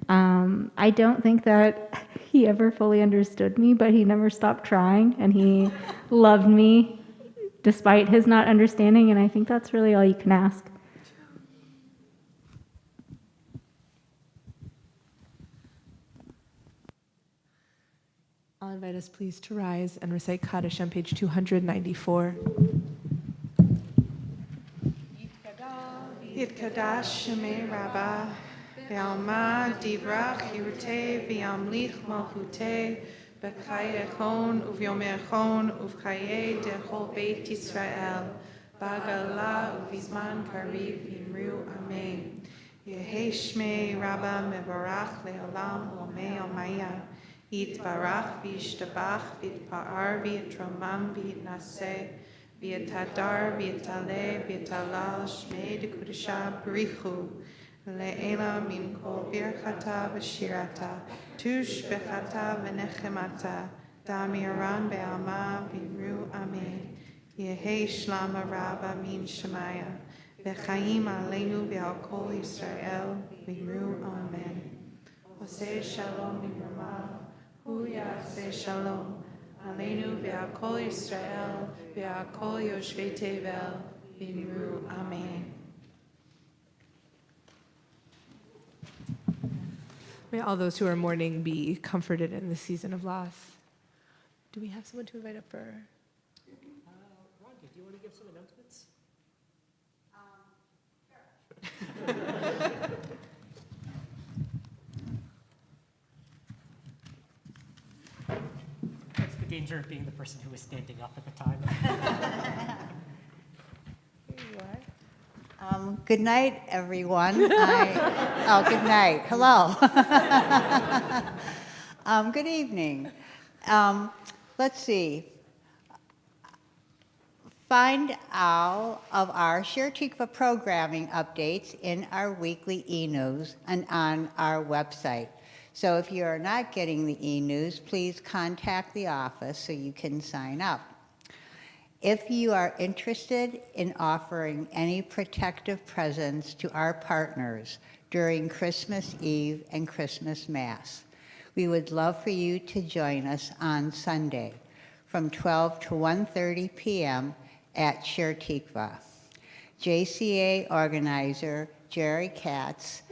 I don't think that he ever fully understood me, but he never stopped trying, and he loved me despite his not understanding, and I think that's really all you can ask. I'll invite us please to rise and recite Kaddish on page 294. Yitkadash Shemei Rabbah, Ve'alma Divrach Yirutei V'yamlich Malchutei, B'chai Echon Uvyom Echon Uvchaye Dechol Beit Yisrael, B'agala Uvizman Kariv Yimru Amen. Yehei Shmei Rabbah Mevarach Le'olam Omei Omaya. Yitbarach v'yishtabach v'yitpa'ar v'yitromam v'yitnaseh v'yitadar v'yitaleh v'yitalal shmei dekudesha b'richu le'ela min kol birchata v'shirata tush bechata v'nechemata damiran be'alma v'imru amen Yehei shlama rabba min shemaya v'chaim aleinu v'al kol Yisrael v'imru amen Oseh shalom v'yirma Hu yaseh shalom, aleinu ve'al kol Yisrael, ve'al kol yoshvei tevel, v'imru amen. May all those who are mourning be comforted in this season of loss. Do we have someone to invite up for? Ron, do you want to give some announcements? Sure. That's the danger of being the person who was standing up at the time. Here you are. Good night, everyone. Good night. Hello. Good evening. Let's see. Find all of our Shir Tikva programming updates in our weekly e-news and on our website. So if you are not getting the e-news, please contact the office so you can sign up. If you are interested in offering any protective presents to our partners during Christmas Eve and Christmas Mass, we would love for you to join us on Sunday from 12 to 1:30 p.m. at Shir Tikva. JCA organizer Jerry Katz,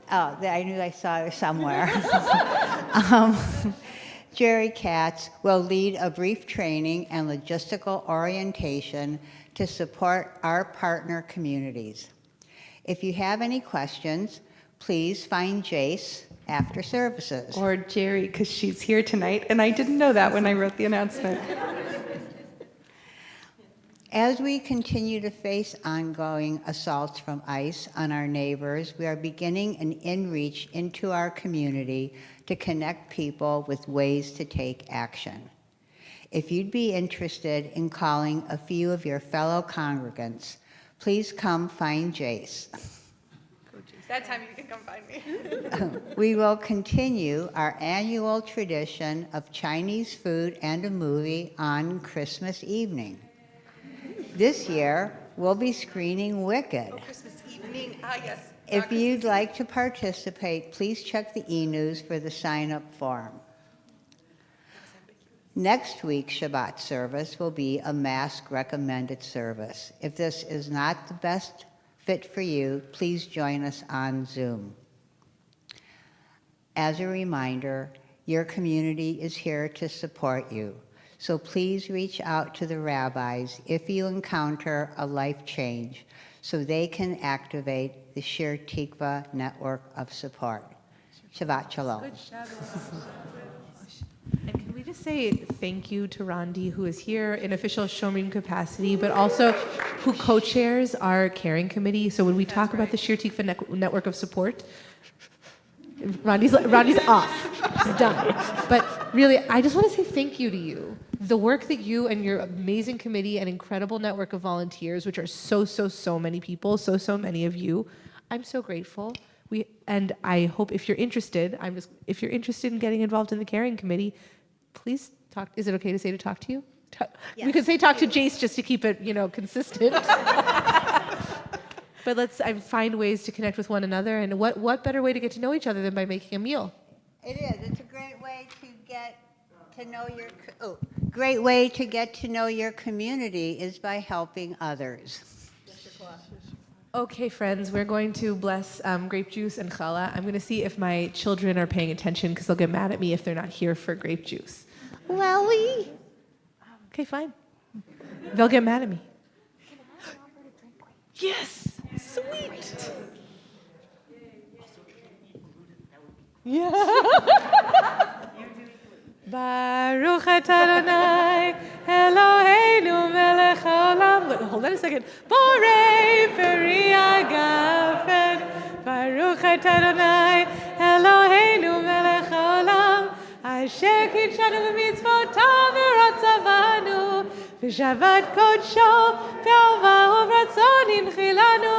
I knew I saw her somewhere. Jerry Katz will lead a brief training and logistical orientation to support our partner communities. If you have any questions, please find Jace after services. Or Jerry, because she's here tonight, and I didn't know that when I wrote the announcement. As we continue to face ongoing assaults from ICE on our neighbors, we are beginning an in-reach into our community to connect people with ways to take action. If you'd be interested in calling a few of your fellow congregants, please come find Jace. That time you can come find me. We will continue our annual tradition of Chinese food and a movie on Christmas evening. This year, we'll be screening Wicked. Christmas evening. Yes. If you'd like to participate, please check the e-news for the sign-up form. Next week's Shabbat service will be a mask recommended service. If this is not the best fit for you, please join us on Zoom. As a reminder, your community is here to support you. So please reach out to the rabbis if you encounter a life change so they can activate the Shir Tikva network of support. Shabbat Shalom. And can we just say thank you to Rondi, who is here in official Shomrim capacity, but also who co-chairs our caring committee. So when we talk about the Shir Tikva network of support, Rondi's off. She's done. But really, I just want to say thank you to you. The work that you and your amazing committee and incredible network of volunteers, which are so many people, so many of you, I'm so grateful. And I hope if you're interested, if you're interested in getting involved in the caring committee, please talk. Is it okay to say to talk to you? We could say talk to Jace just to keep it, consistent. But let's find ways to connect with one another. And what better way to get to know each other than by making a meal? It is. It's a great way to get to know great way to get to know your community is by helping others. Okay, friends, we're going to bless grape juice and challah. I'm going to see if my children are paying attention because they'll get mad at me if they're not here for grape juice. Lily. Okay, fine. They'll get mad at me. Yes, sweet. Yeah. Baruch atah Adonai Eloheinu melech haolam. Hold on a second. Borei peri agafen. Baruch atah Adonai Eloheinu melech haolam. Asher kitshanu b'mitzvotav v'ratzavanu. V'shavat kodsho b'ahav u'ratzon inchilanu.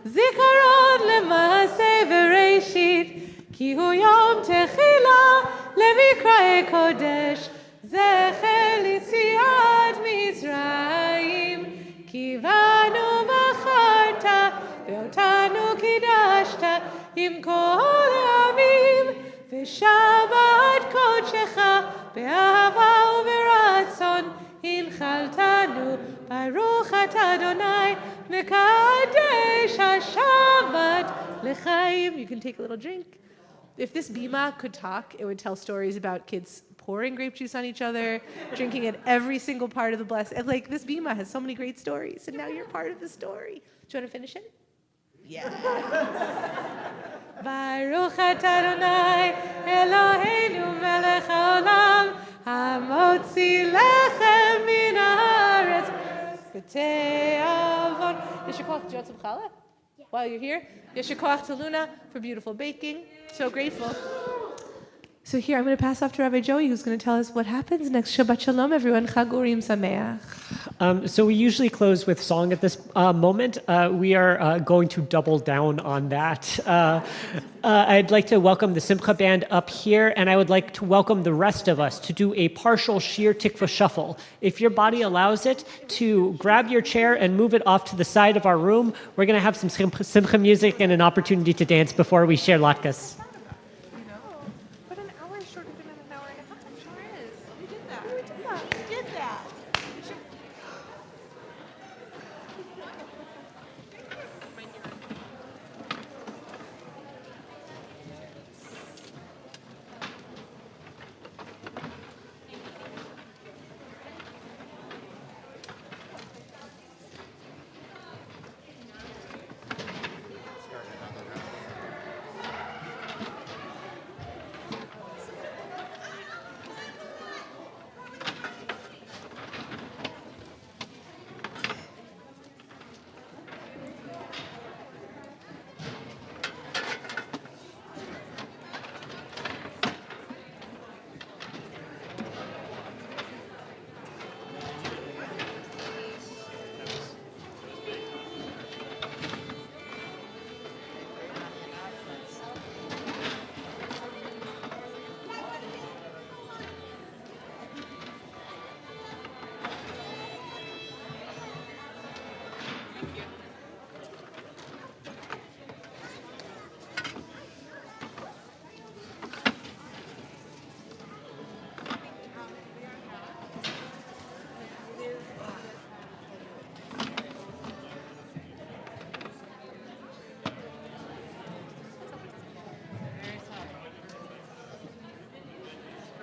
Zikaron l'maaseh v'reishit. Ki hu yom techila למקראי קודש, זכר ליציאת מצרים, כי בנו בחרת, ואותנו קידשת, עם כל העמים, ושבת קודשך, באהבה וברצון, הנחלתנו, ברוך אתה אדוני, מקדש השבת לחיים. You can take a little drink. If this bima could talk, it would tell stories about kids pouring grape juice on each other, drinking at every single part of the blessing. And this bima has so many great stories, and now you're part of the story. Do you want to finish it? Yeah. Baruch atah Adonai Eloheinu melech haolam hamotzi lechem min haaretz v'te'avon. Yeshua koach, do you want some challah? While you're here, Yeshua koach to Luna for beautiful baking. So grateful. So here, I'm going to pass off to Rabbi Joey, who's going to tell us what happens next. Shabbat Shalom, everyone. Chag Urim Sameach. So we usually close with song at this moment. We are going to double down on that. I'd like to welcome the Simcha Band up here, and I would like to welcome the rest of us to do a partial Shir Tikva shuffle. If your body allows it, to grab your chair and move it off to the side of our room. We're going to have some Simcha music and an opportunity to dance before we share latkes. But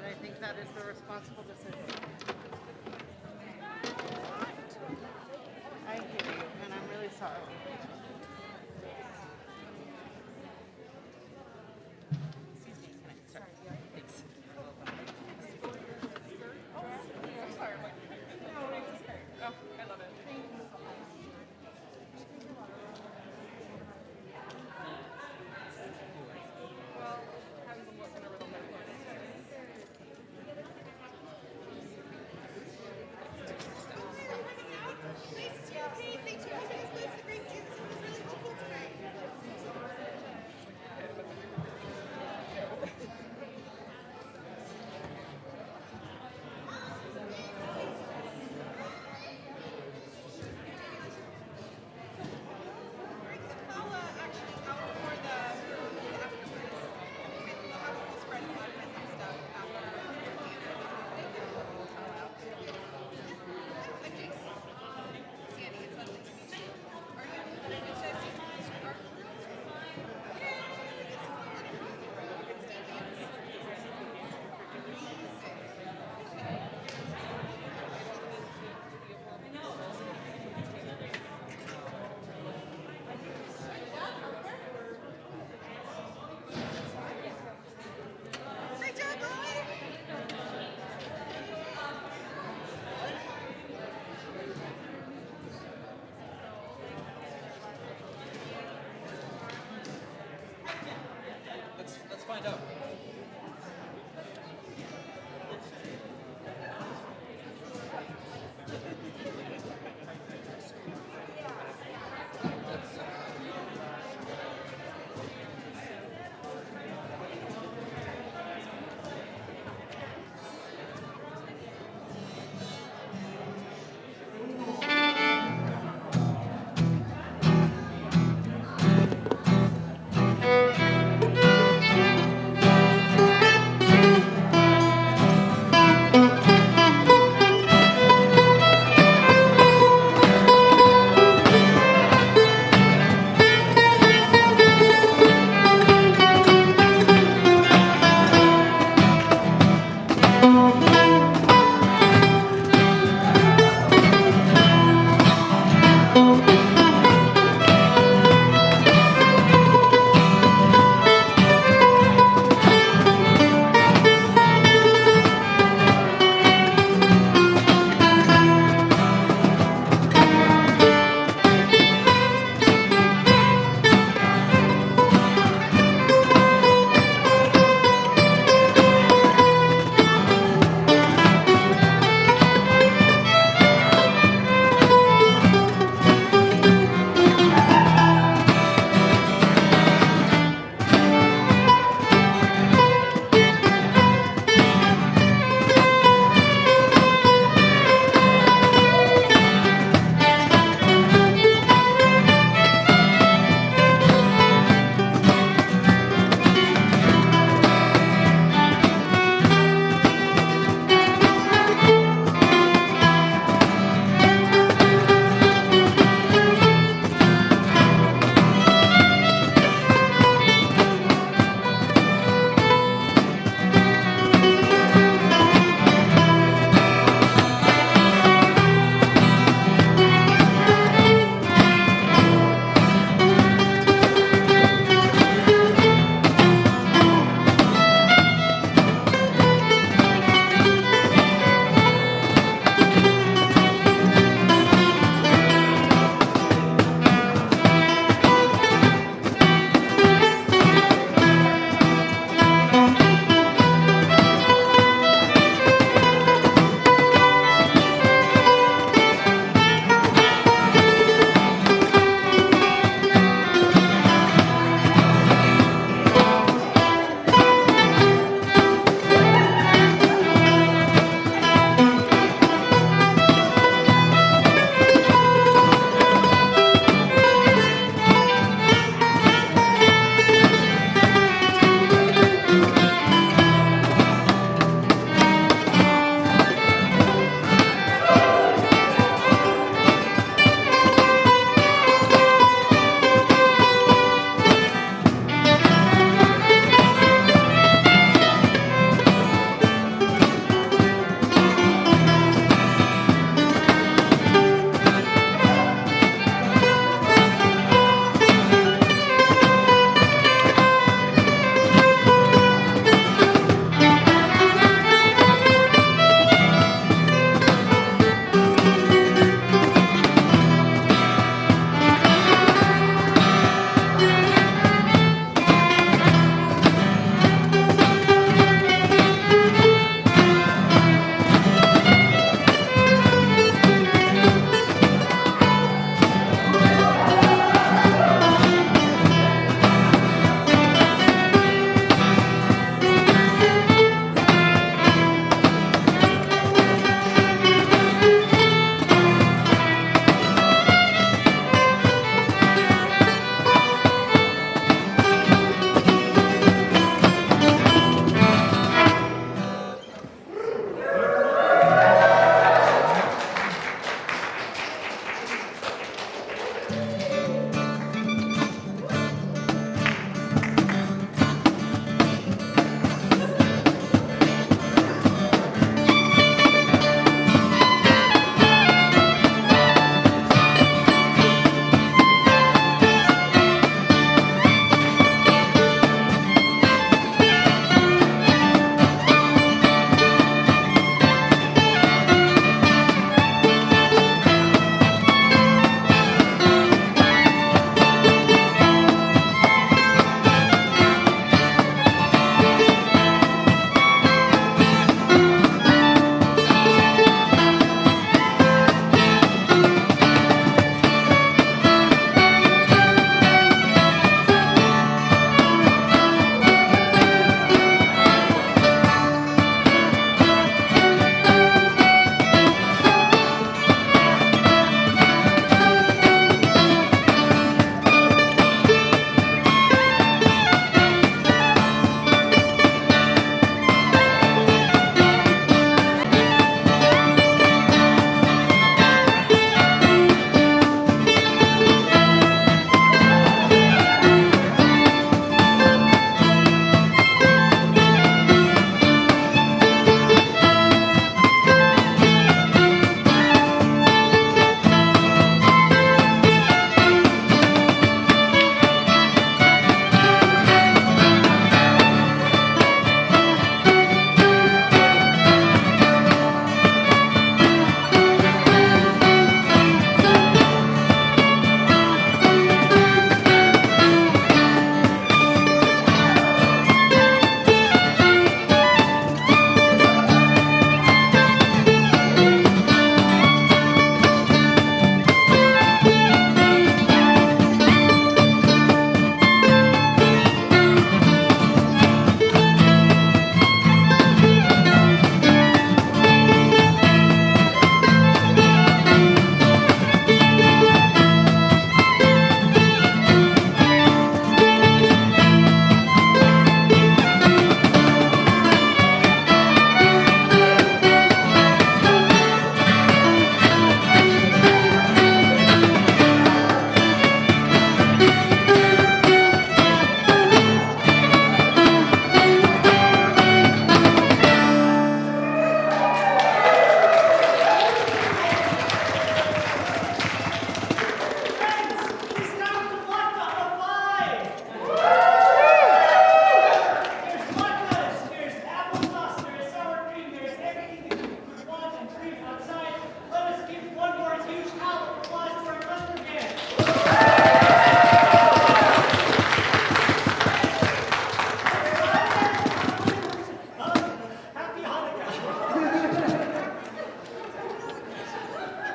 I think that is the responsible decision. I hear you, and I'm really sorry.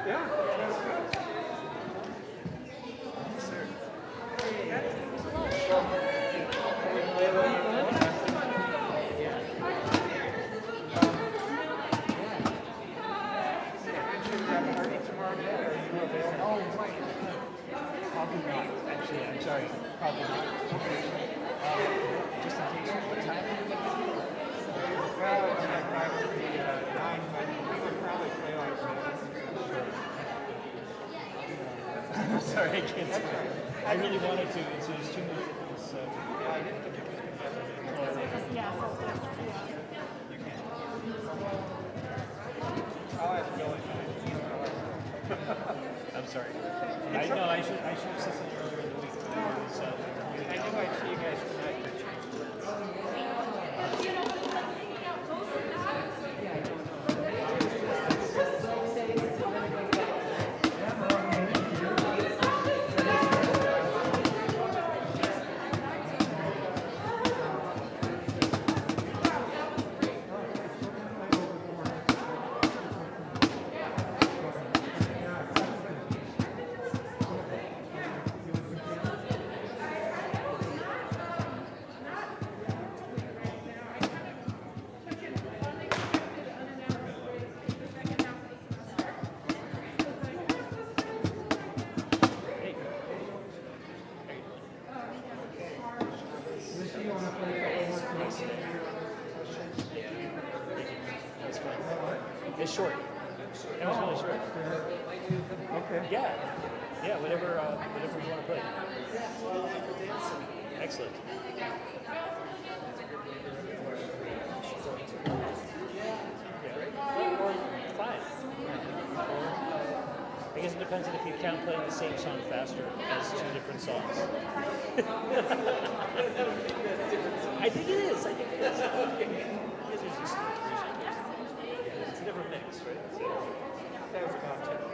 Probably not. Actually, I'm sorry. Probably not. Just in case. What time? Well, it's like probably 9, but we would probably play like I'm sorry, I can't. I really wanted to. It's just too much of this. Yeah, I didn't think you could. Yeah, so You can. I'll have to go in. I'm sorry. I know I should have said something earlier in the week. But I knew I'd see you guys tonight. It's short. It was really short. Okay. Yeah. Yeah, whatever you want to play. Excellent. Fine. I guess it depends on if you count playing the same song faster as 2 different songs. I think it is. It's a different mix, right? So, that was about 10.